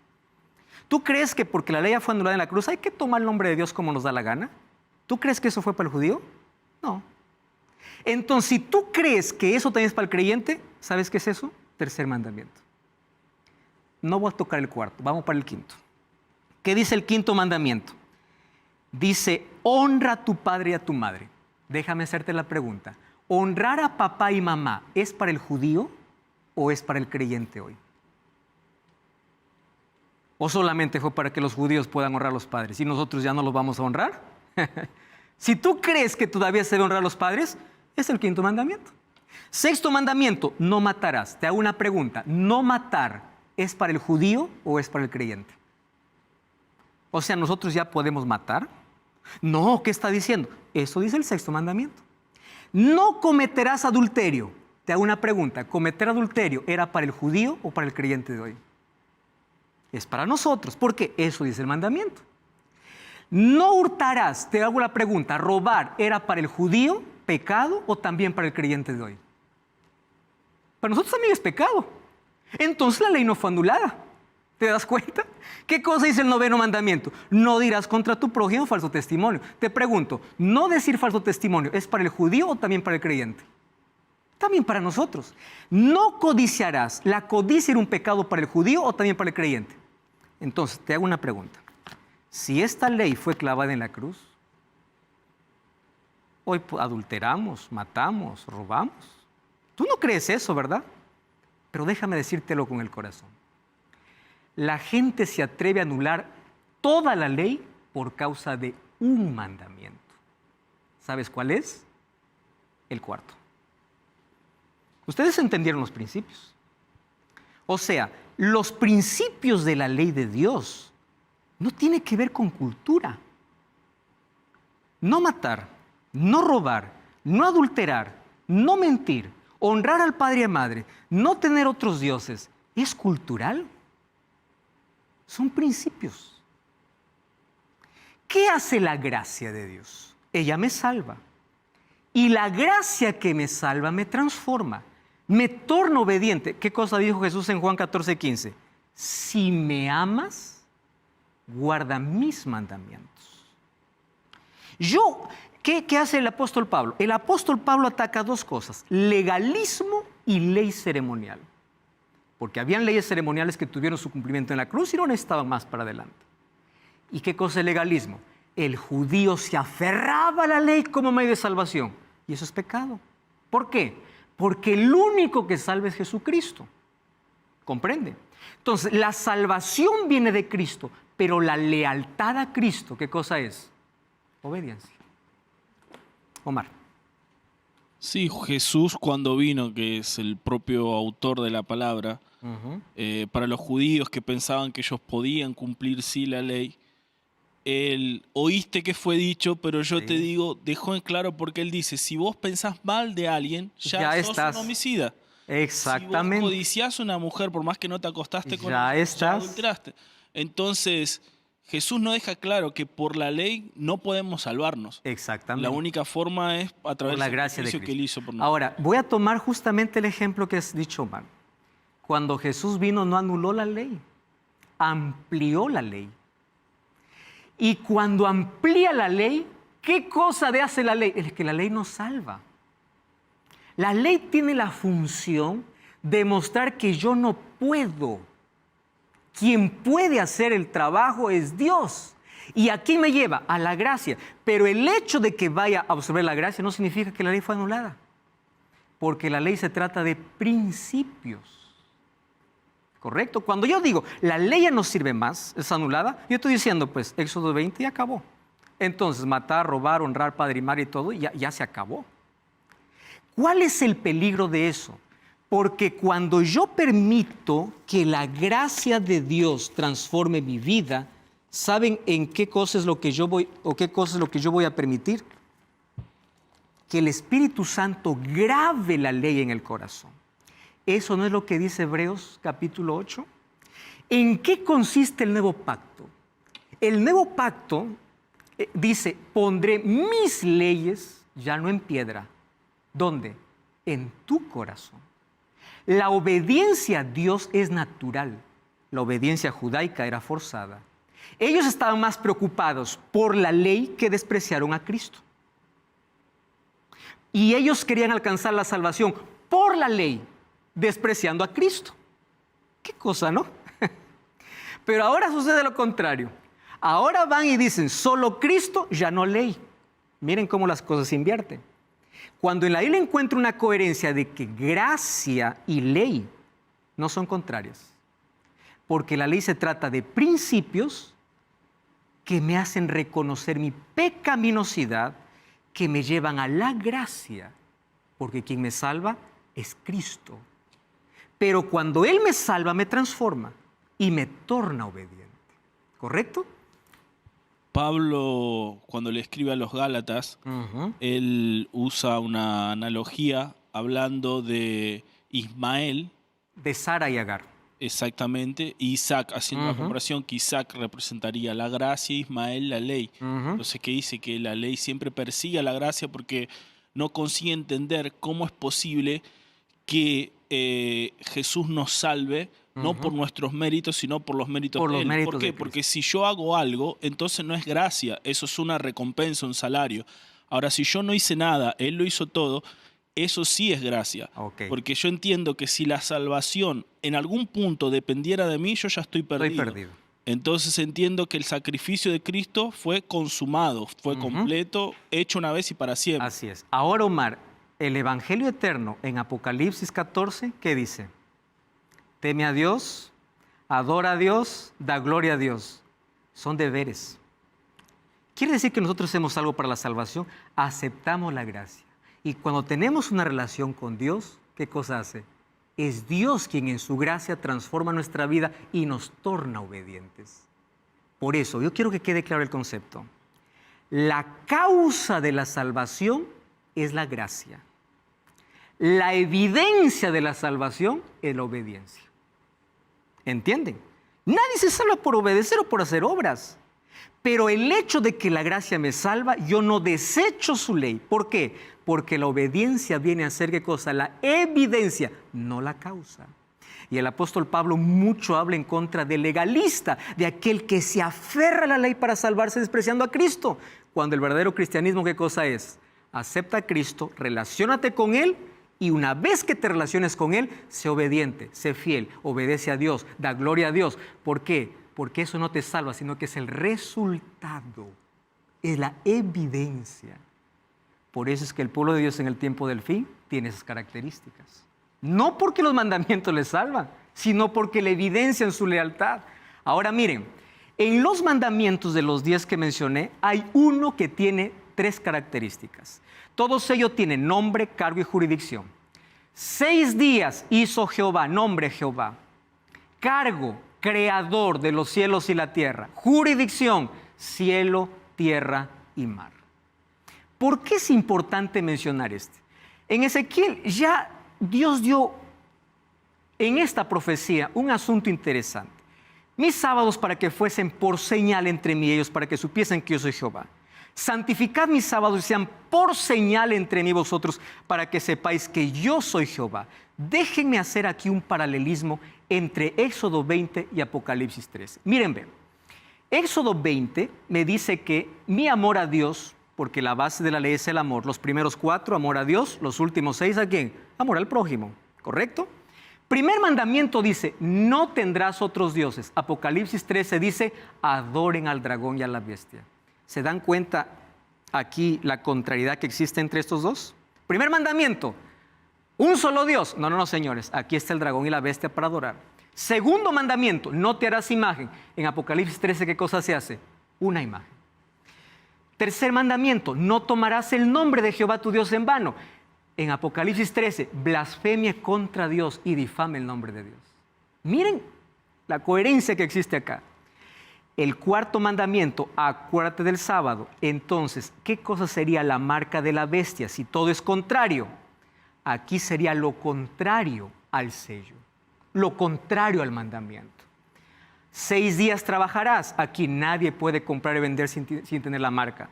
¿Tú crees que porque la ley ya fue anulada en la cruz hay que tomar el nombre de Dios como nos da la gana? ¿Tú crees que eso fue para el judío? No. Entonces, si tú crees que eso también es para el creyente, ¿sabes qué es eso? Tercer mandamiento. No voy a tocar el cuarto, vamos para el quinto. ¿Qué dice el quinto mandamiento? Dice, honra a tu padre y a tu madre. Déjame hacerte la pregunta. ¿Honrar a papá y mamá es para el judío o es para el creyente hoy? ¿O solamente fue para que los judíos puedan honrar a los padres y nosotros ya no los vamos a honrar? Si tú crees que todavía se debe honrar a los padres, es el quinto mandamiento. Sexto mandamiento, no matarás. Te hago una pregunta. ¿No matar es para el judío o es para el creyente? O sea, ¿nosotros ya podemos matar? No, ¿qué está diciendo? Eso dice el sexto mandamiento. No cometerás adulterio. Te hago una pregunta. ¿Cometer adulterio era para el judío o para el creyente de hoy? Es para nosotros, porque eso dice el mandamiento. No hurtarás. Te hago la pregunta. ¿Robar era para el judío pecado o también para el creyente de hoy? Para nosotros también es pecado. Entonces la ley no fue anulada. ¿Te das cuenta? ¿Qué cosa dice el noveno mandamiento? No dirás contra tu prójimo falso testimonio. Te pregunto, ¿no decir falso testimonio es para el judío o también para el creyente? También para nosotros. No codiciarás. ¿La codicia era un pecado para el judío o también para el creyente? Entonces, te hago una pregunta. Si esta ley fue clavada en la cruz, hoy adulteramos, matamos, robamos. Tú no crees eso, ¿verdad? Pero déjame decírtelo con el corazón. La gente se atreve a anular toda la ley por causa de un mandamiento. ¿Sabes cuál es? El cuarto. Ustedes entendieron los principios. O sea, los principios de la ley de Dios no tienen que ver con cultura. No matar, no robar, no adulterar, no mentir, honrar al padre y a madre, no tener otros dioses, ¿es cultural? Son principios. ¿Qué hace la gracia de Dios? Ella me salva. Y la gracia que me salva me transforma, me torna obediente. ¿Qué cosa dijo Jesús en Juan 14:15? Si me amas, guarda mis mandamientos. ¿Qué hace el apóstol Pablo? El apóstol Pablo ataca dos cosas: legalismo y ley ceremonial. Porque habían leyes ceremoniales que tuvieron su cumplimiento en la cruz y no necesitaban más para adelante. ¿Y qué cosa es el legalismo? El judío se aferraba a la ley como medio de salvación. Y eso es pecado. ¿Por qué? Porque el único que salva es Jesucristo. ¿Comprende? Entonces, la salvación viene de Cristo, pero la lealtad a Cristo, ¿qué cosa es? Obediencia. Omar. Sí, Jesús cuando vino, que es el propio autor de la palabra, para los judíos que pensaban que ellos podían cumplir sí la ley, él, oíste que fue dicho, pero yo te digo, dejó en claro porque él dice, si vos pensás mal de alguien, ya sos estás, un homicida. Exactamente. Si vos codiciás a una mujer, por más que no te acostaste con Ya ella, estás. ya adulteraste. Entonces, Jesús nos deja claro que por la ley no podemos salvarnos. Exactamente. La única forma es a través Por la del gracia de sacrificio que Él Cristo. hizo por nosotros. Ahora, voy a tomar justamente el ejemplo que has dicho, Omar. Cuando Jesús vino no anuló la ley, amplió la ley. Y cuando amplía la ley, ¿qué cosa hace la ley? Es que la ley nos salva. La ley tiene la función de mostrar que yo no puedo. Quien puede hacer el trabajo es Dios. ¿Y aquí me lleva? A la gracia. Pero el hecho de que vaya a absorber la gracia no significa que la ley fue anulada. Porque la ley se trata de principios. ¿Correcto? Cuando yo digo, la ley ya no sirve más, es anulada, yo estoy diciendo, pues, Éxodo 20 ya acabó. Entonces, matar, robar, honrar, padre y madre y todo, ya se acabó. ¿Cuál es el peligro de eso? Porque cuando yo permito que la gracia de Dios transforme mi vida, ¿saben en qué cosa es lo que yo voy a permitir? Que el Espíritu Santo grave la ley en el corazón. ¿Eso no es lo que dice Hebreos capítulo 8? ¿En qué consiste el nuevo pacto? El nuevo pacto dice, pondré mis leyes ya no en piedra. ¿Dónde? En tu corazón. La obediencia a Dios es natural. La obediencia judaica era forzada. Ellos estaban más preocupados por la ley que despreciaron a Cristo. Y ellos querían alcanzar la salvación por la ley, despreciando a Cristo. ¿Qué cosa, no? Pero ahora sucede lo contrario. Ahora van y dicen, solo Cristo, ya no ley. Miren cómo las cosas se invierten. Cuando en la Biblia encuentro una coherencia de que gracia y ley no son contrarias, porque la ley se trata de principios que me hacen reconocer mi pecaminosidad, que me llevan a la gracia, porque quien me salva es Cristo. Pero cuando Él me salva, me transforma y me torna obediente. ¿Correcto? Pablo, cuando le escribe a los Gálatas, él usa una analogía hablando de Ismael. De Sara y Agar. Exactamente. Isaac, haciendo la comparación que Isaac representaría la gracia, Ismael la ley. Entonces, ¿qué dice? Que la ley siempre persigue a la gracia porque no consigue entender cómo es posible que Jesús nos salve, no por nuestros méritos, sino por los méritos de Él. ¿Por qué? Porque si yo hago algo, entonces no es gracia, eso es una recompensa, un salario. Ahora, si yo no hice nada, Él lo hizo todo, eso sí es gracia. Okay. Porque yo entiendo que si la salvación en algún punto dependiera de mí, yo ya estoy perdido. Estoy perdido. Entonces entiendo que el sacrificio de Cristo fue consumado, fue completo, hecho una vez y para siempre. Así es. Ahora, Omar, el Evangelio eterno en Apocalipsis 14, ¿qué dice? Teme a Dios, adora a Dios, da gloria a Dios. Son deberes. ¿Quiere decir que nosotros hacemos algo para la salvación? Aceptamos la gracia. Y cuando tenemos una relación con Dios, ¿qué cosa hace? Es Dios quien en su gracia transforma nuestra vida y nos torna obedientes. Por eso, yo quiero que quede claro el concepto. La causa de la salvación es la gracia. La evidencia de la salvación es la obediencia. ¿Entienden? Nadie se salva por obedecer o por hacer obras. Pero el hecho de que la gracia me salva, yo no desecho su ley. ¿Por qué? Porque la obediencia viene a ser ¿qué cosa? La evidencia, no la causa. Y el apóstol Pablo mucho habla en contra del legalista, de aquel que se aferra a la ley para salvarse despreciando a Cristo. Cuando el verdadero cristianismo, ¿qué cosa es? Acepta a Cristo, relaciónate con Él y una vez que te relaciones con Él, sé obediente, sé fiel, obedece a Dios, da gloria a Dios. ¿Por qué? Porque eso no te salva, sino que es el resultado, es la evidencia. Por eso es que el pueblo de Dios en el tiempo del fin tiene esas características. No porque los mandamientos les salvan, sino porque le evidencian su lealtad. Ahora miren, en los mandamientos de los 10 que mencioné, hay uno que tiene 3 características. Todos ellos tienen nombre, cargo y jurisdicción. 6 días hizo Jehová, nombre Jehová. Cargo, creador de los cielos y la tierra. Jurisdicción, cielo, tierra y mar. ¿Por qué es importante mencionar este? En Ezequiel ya Dios dio en esta profecía un asunto interesante. Mis sábados para que fuesen por señal entre mí y ellos, para que supiesen que yo soy Jehová. Santificad mis sábados y sean por señal entre mí y vosotros, para que sepáis que yo soy Jehová. Déjenme hacer aquí un paralelismo entre Éxodo 20 y Apocalipsis 13. Miren, ven. Éxodo 20 me dice que mi amor a Dios, porque la base de la ley es el amor, los primeros 4, amor a Dios, los últimos 6, ¿a quién? Amor al prójimo, ¿correcto? Primer mandamiento dice, no tendrás otros dioses. Apocalipsis 13 dice, adoren al dragón y a la bestia. ¿Se dan cuenta aquí la contrariedad que existe entre estos dos? Primer mandamiento, un solo Dios. No, señores, aquí está el dragón y la bestia para adorar. Segundo mandamiento, no te harás imagen. En Apocalipsis 13, ¿qué cosa se hace? Una imagen. Tercer mandamiento, no tomarás el nombre de Jehová tu Dios en vano. En Apocalipsis 13, blasfemia contra Dios y difame el nombre de Dios. Miren la coherencia que existe acá. El cuarto mandamiento, acuérdate del sábado. Entonces, ¿qué cosa sería la marca de la bestia si todo es contrario? Aquí sería lo contrario al sello, lo contrario al mandamiento. 6 días trabajarás. Aquí nadie puede comprar y vender sin tener la marca.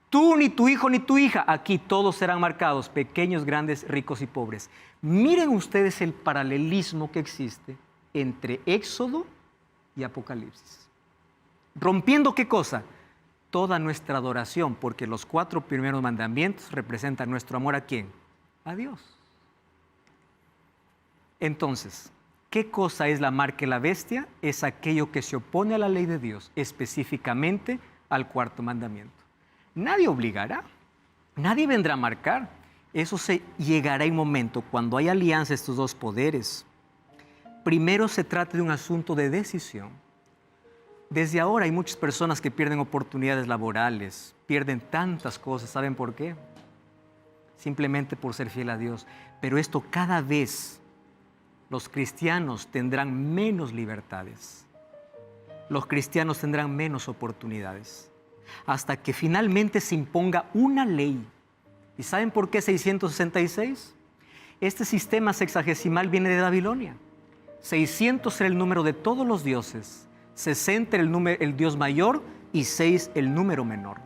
Tú, ni tu hijo, ni tu hija. Aquí todos serán marcados, pequeños, grandes, ricos y pobres. Miren ustedes el paralelismo que existe entre Éxodo y Apocalipsis. Rompiendo, ¿qué cosa? Toda nuestra adoración, porque los 4 primeros mandamientos representan nuestro amor ¿a quién? A Dios. Entonces, ¿qué cosa es la marca de la bestia? Es aquello que se opone a la ley de Dios, específicamente al 4º mandamiento. Nadie obligará, nadie vendrá a marcar. Eso se llegará en un momento cuando hay alianza de estos dos poderes. Primero se trata de un asunto de decisión. Desde ahora hay muchas personas que pierden oportunidades laborales, pierden tantas cosas. ¿Saben por qué? Simplemente por ser fiel a Dios. Pero esto cada vez los cristianos tendrán menos libertades. Los cristianos tendrán menos oportunidades. Hasta que finalmente se imponga una ley. ¿Y saben por qué 666? Este sistema sexagesimal viene de Babilonia. 600 era el número de todos los dioses, 60 el dios mayor y 6 el número menor.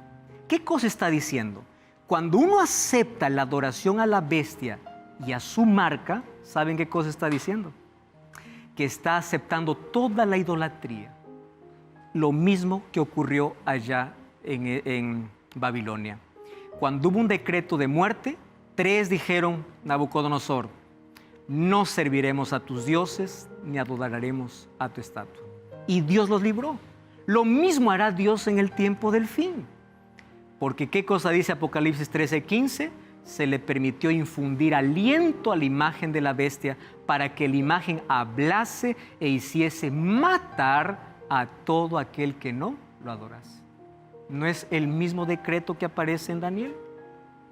¿Qué cosa está diciendo? Cuando uno acepta la adoración a la bestia y a su marca, ¿saben qué cosa está diciendo? Que está aceptando toda la idolatría. Lo mismo que ocurrió allá en Babilonia. Cuando hubo un decreto de muerte, 3 dijeron, Nabucodonosor, no serviremos a tus dioses ni adoraremos a tu estatua. Y Dios los libró. Lo mismo hará Dios en el tiempo del fin. Porque ¿qué cosa dice Apocalipsis 13:15? Se le permitió infundir aliento a la imagen de la bestia para que la imagen hablase e hiciese matar a todo aquel que no lo adorase. ¿No es el mismo decreto que aparece en Daniel?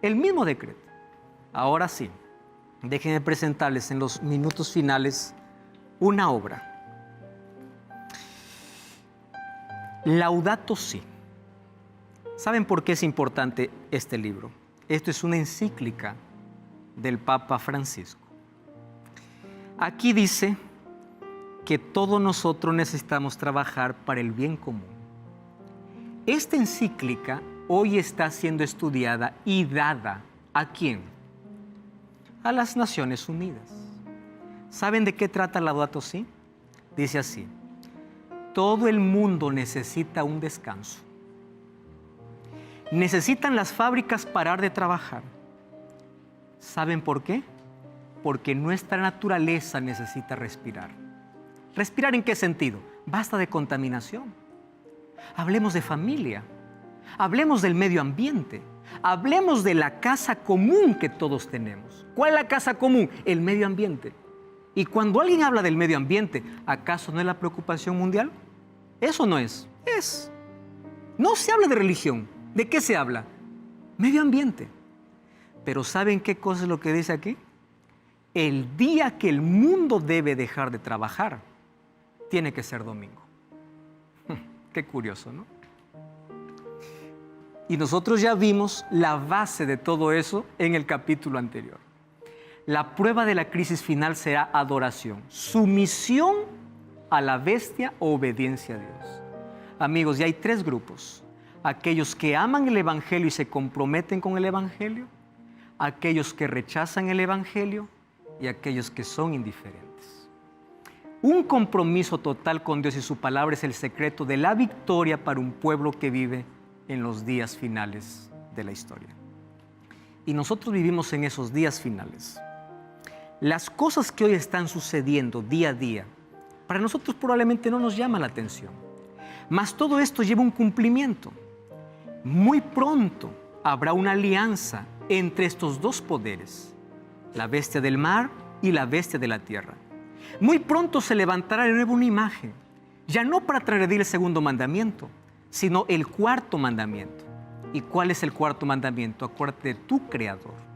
El mismo decreto. Ahora sí, déjenme presentarles en los minutos finales una obra. Laudato Si. ¿Saben por qué es importante este libro? Esto es una encíclica del Papa Francisco. Aquí dice que todos nosotros necesitamos trabajar para el bien común. Esta encíclica hoy está siendo estudiada y dada ¿a quién? A las Naciones Unidas. ¿Saben de qué trata Laudato Si? Dice así: todo el mundo necesita un descanso. Necesitan las fábricas parar de trabajar. ¿Saben por qué? Porque nuestra naturaleza necesita respirar. ¿Respirar en qué sentido? Basta de contaminación. Hablemos de familia. Hablemos del medio ambiente. Hablemos de la casa común que todos tenemos. ¿Cuál es la casa común? El medio ambiente. Y cuando alguien habla del medio ambiente, ¿acaso no es la preocupación mundial? Eso no es. Es. No se habla de religión. ¿De qué se habla? Medio ambiente. Pero ¿saben qué cosa es lo que dice aquí? El día que el mundo debe dejar de trabajar, tiene que ser domingo. Qué curioso, ¿no? Y nosotros ya vimos la base de todo eso en el capítulo anterior. La prueba de la crisis final será adoración, sumisión a la bestia o obediencia a Dios. Amigos, ya hay 3 grupos. Aquellos que aman el Evangelio y se comprometen con el Evangelio, aquellos que rechazan el Evangelio y aquellos que son indiferentes. Un compromiso total con Dios y su palabra es el secreto de la victoria para un pueblo que vive en los días finales de la historia. Y nosotros vivimos en esos días finales. Las cosas que hoy están sucediendo día a día, para nosotros probablemente no nos llama la atención. Mas todo esto lleva un cumplimiento. Muy pronto habrá una alianza entre estos 2 poderes, la bestia del mar y la bestia de la tierra. Muy pronto se levantará de nuevo una imagen, ya no para transgredir el 2.º mandamiento, sino el 4.º mandamiento. ¿Y cuál es el 4.º mandamiento? Acuérdate de tu Creador.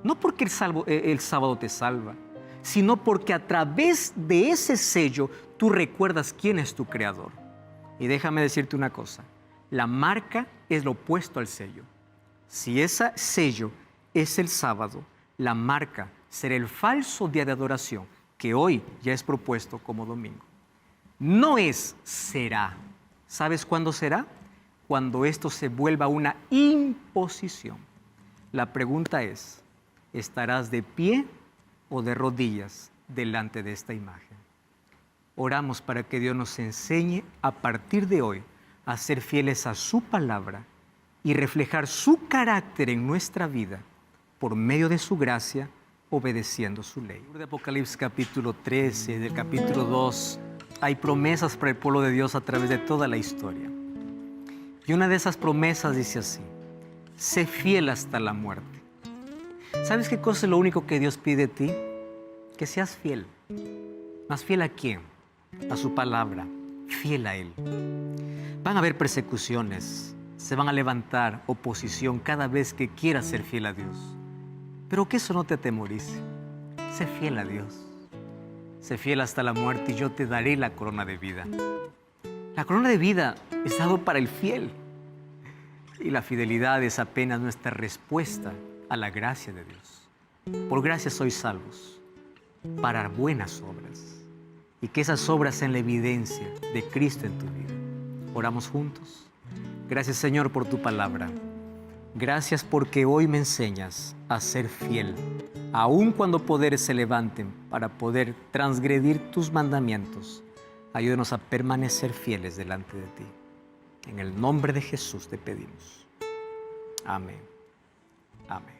No porque el sábado te salva, sino porque a través de ese sello tú recuerdas quién es tu Creador. Y déjame decirte una cosa, la marca es lo opuesto al sello. Si ese sello es el sábado, la marca será el falso día de adoración, que hoy ya es propuesto como domingo. No es, será. ¿Sabes cuándo será? Cuando esto se vuelva una imposición. La pregunta es, ¿estarás de pie o de rodillas delante de esta imagen? Oramos para que Dios nos enseñe a partir de hoy a ser fieles a su palabra y reflejar su carácter en nuestra vida por medio de su gracia, obedeciendo su ley. De Apocalipsis capítulo 13, del capítulo 2, hay promesas para el pueblo de Dios a través de toda la historia. Y una de esas promesas dice así, sé fiel hasta la muerte. ¿Sabes qué cosa es lo único que Dios pide de ti? Que seas fiel. ¿Más fiel a quién? A su palabra, fiel a Él. Van a haber persecuciones, se van a levantar oposición cada vez que quieras ser fiel a Dios. Pero que eso no te atemorice. Sé fiel a Dios. Sé fiel hasta la muerte y yo te daré la corona de vida. La corona de vida es dado para el fiel. Y la fidelidad es apenas nuestra respuesta a la gracia de Dios. Por gracia sois salvos, para buenas obras. Y que esas obras sean la evidencia de Cristo en tu vida. Oramos juntos. Gracias, Señor, por tu palabra. Gracias porque hoy me enseñas a ser fiel, aun cuando poderes se levanten para poder transgredir tus mandamientos. Ayúdanos a permanecer fieles delante de ti. En el nombre de Jesús te pedimos. Amén. Amén.